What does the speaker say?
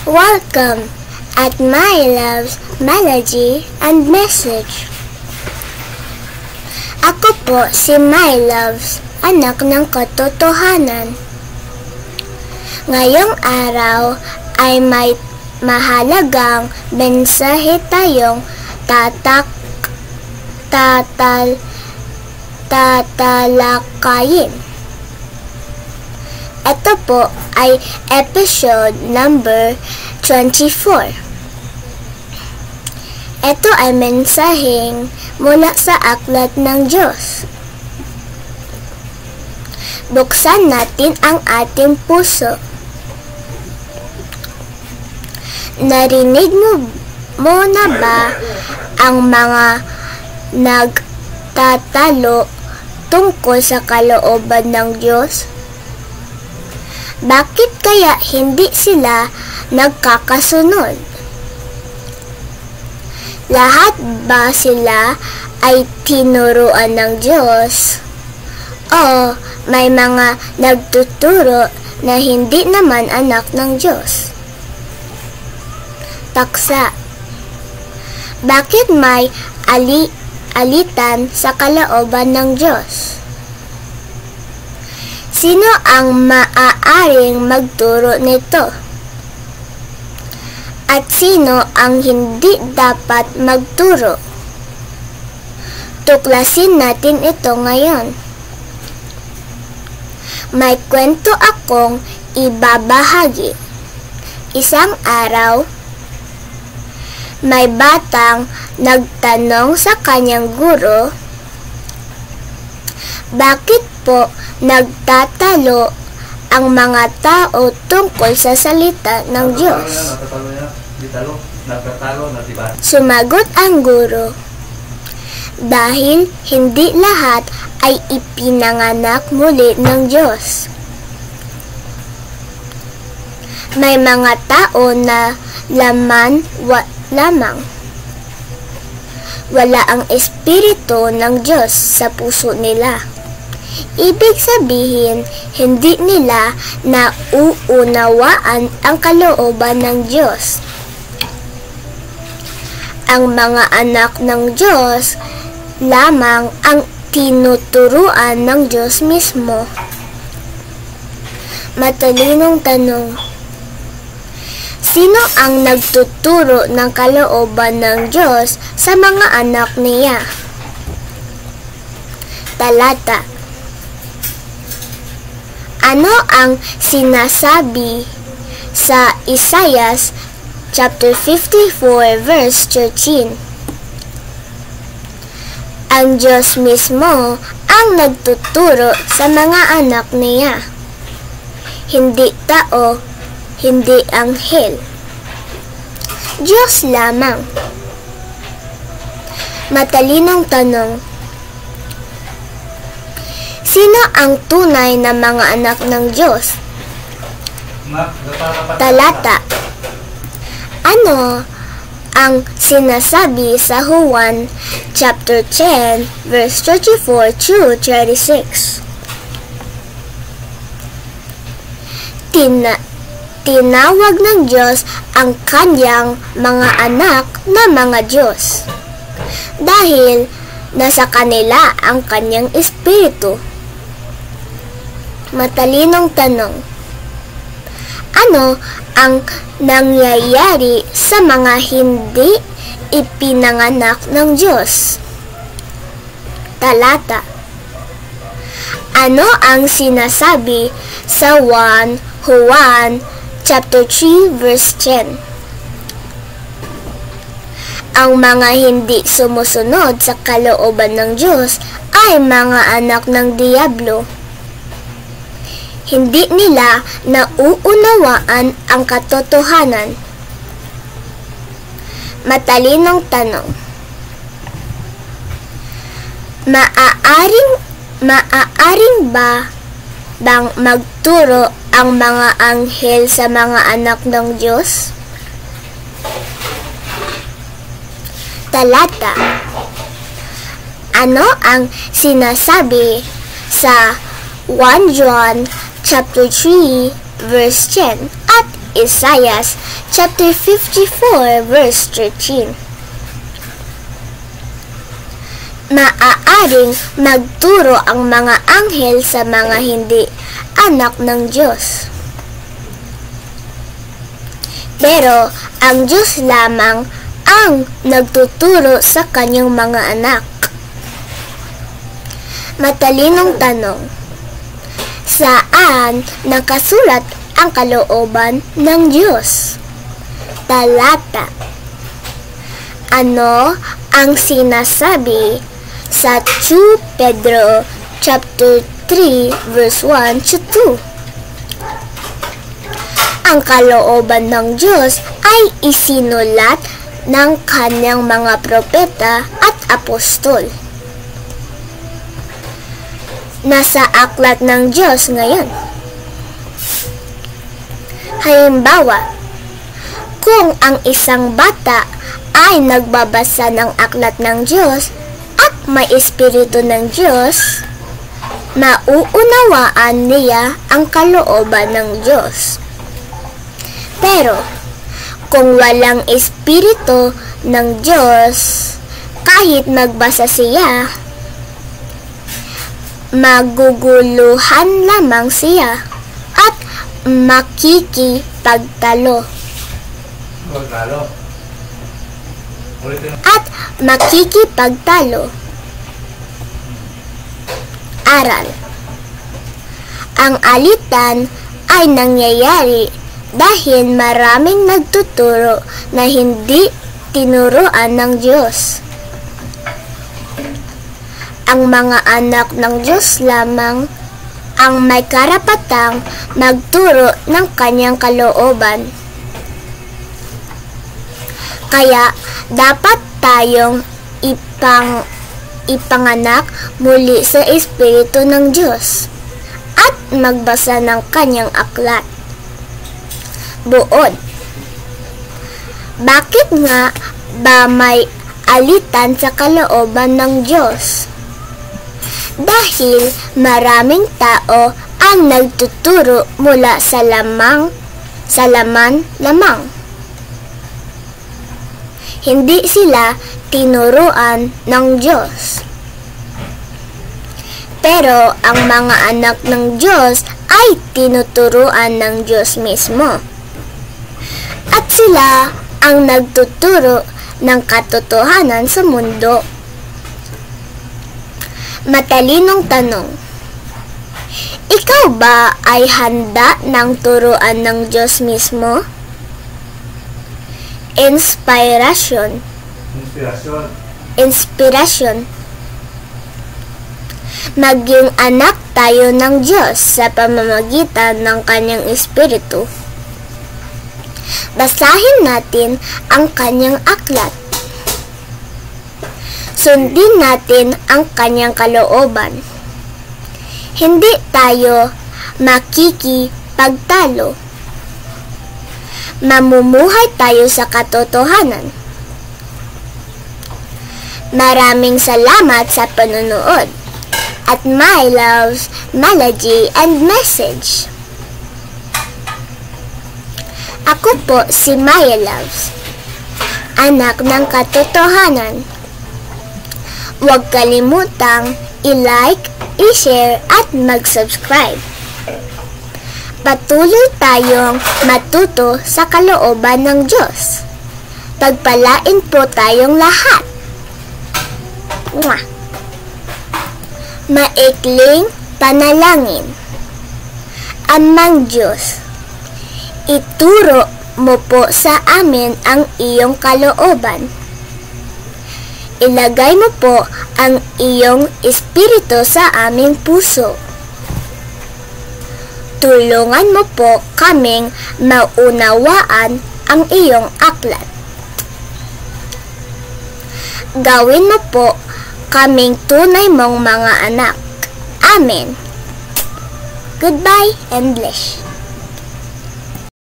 Welcome at my love's melody and message. Ako po si My Loves, anak ng katotohanan. Ngayong araw ay may mahalagang mensahe tayong tatalakayin. Ito po ay episode number 24. Ito ay mensaheng mula sa aklat ng Diyos. Buksan natin ang ating puso. Narinig mo na ba ang mga nagtatalo tungkol sa kalooban ng Diyos? Bakit kaya hindi sila nagkakasunod? Lahat ba sila ay tinuruan ng Diyos? O may mga nagtuturo na hindi naman anak ng Diyos? Taksa. Bakit may alitan sa kalooban ng Diyos? Sino ang maaaring magturo nito? At sino ang hindi dapat magturo? Tuklasin natin ito ngayon. May kwento akong ibabahagi. Isang araw, may batang nagtanong sa kanyang guro, bakit po nagtatalo ang mga tao tungkol sa salita ng Diyos? Sumagot ang guro, dahil hindi lahat ay ipinanganak muli ng Diyos. May mga tao na laman lamang. Wala ang espiritu ng Diyos sa puso nila. Ibig sabihin, hindi nila nauunawaan ang kalooban ng Diyos. Ang mga anak ng Diyos lamang ang tinuturuan ng Diyos mismo. Matalinong tanong. Sino ang nagtuturo ng kalooban ng Diyos sa mga anak niya? Talata. Ano ang sinasabi sa Isaiah chapter 54 verse 13? Ang Diyos mismo ang nagtuturo sa mga anak niya. Hindi tao, hindi anghel. Diyos lamang. Matalinong tanong. Sino ang tunay na mga anak ng Diyos? Talata. Ano ang sinasabi sa Juan chapter 10 verse 34 to 36? Tinawag ng Diyos ang kanyang mga anak na mga Diyos dahil nasa kanila ang kanyang espiritu. Matalinong tanong. Ano ang nangyayari sa mga hindi ipinanganak ng Diyos? Talata. Ano ang sinasabi sa 1 Juan chapter 3 verse 10? Ang mga hindi sumusunod sa kalooban ng Diyos ay mga anak ng Diablo. Hindi nila nauunawaan ang katotohanan. Matalinong tanong. Maaaring ba bang magturo ang mga anghel sa mga anak ng Diyos? Talata. Ano ang sinasabi sa 1 John chapter 3 verse 10 at Isaiah chapter 54 verse 13. Maaaring magturo ang mga anghel sa mga hindi anak ng Diyos. Pero ang Diyos lamang ang nagtuturo sa kanyang mga anak. Matalinong tanong: saan nakasulat ang kalooban ng Diyos? Talata: ano ang sinasabi sa 2 Pedro chapter 3 verse 1 to 2? Ang kalooban ng Diyos ay isinulat ng kanyang mga propeta at apostol. Nasa aklat ng Diyos ngayon. Halimbawa, kung ang isang bata ay nagbabasa ng aklat ng Diyos at may espiritu ng Diyos, mauunawaan niya ang kalooban ng Diyos. Pero, kung walang espiritu ng Diyos, kahit magbasa siya, maguguluhan lamang siya at makikipagtalo. Aral. Ang alitan ay nangyayari dahil maraming nagtuturo na hindi tinuruan ng Diyos. Ang mga anak ng Diyos lamang ang may karapatang magturo ng kanyang kalooban. Kaya dapat tayong ipanganak muli sa Espiritu ng Diyos at magbasa ng kanyang aklat. Buod. Bakit nga ba may alitan sa kalooban ng Diyos? Dahil maraming tao ang nagtuturo mula sa laman lamang. Hindi sila tinuruan ng Diyos. Pero ang mga anak ng Diyos ay tinuturuan ng Diyos mismo. At sila ang nagtuturo ng katotohanan sa mundo. Matalinong tanong: ikaw ba ay handa ng turuan ng Diyos mismo? Inspiration. Maging anak tayo ng Diyos sa pamamagitan ng kanyang Espiritu. Basahin natin ang kanyang aklat. Sundin natin ang kanyang kalooban. Hindi tayo makikipagtalo. Mamumuhay tayo sa katotohanan. Maraming salamat sa panonood at my love's melody and message. Ako po si Maya Loves, anak ng katotohanan. Huwag kalimutang i-like, i-share at mag-subscribe. Patuloy tayong matuto sa kalooban ng Diyos. Pagpalain po tayong lahat. Mwah! Maikling panalangin. Amang Diyos, ituro mo po sa amin ang iyong kalooban. Ilagay mo po ang iyong espiritu sa aming puso. Tulungan mo po kaming maunawaan ang iyong aklat. Gawin mo po kaming tunay mong mga anak. Amen. Goodbye and bless.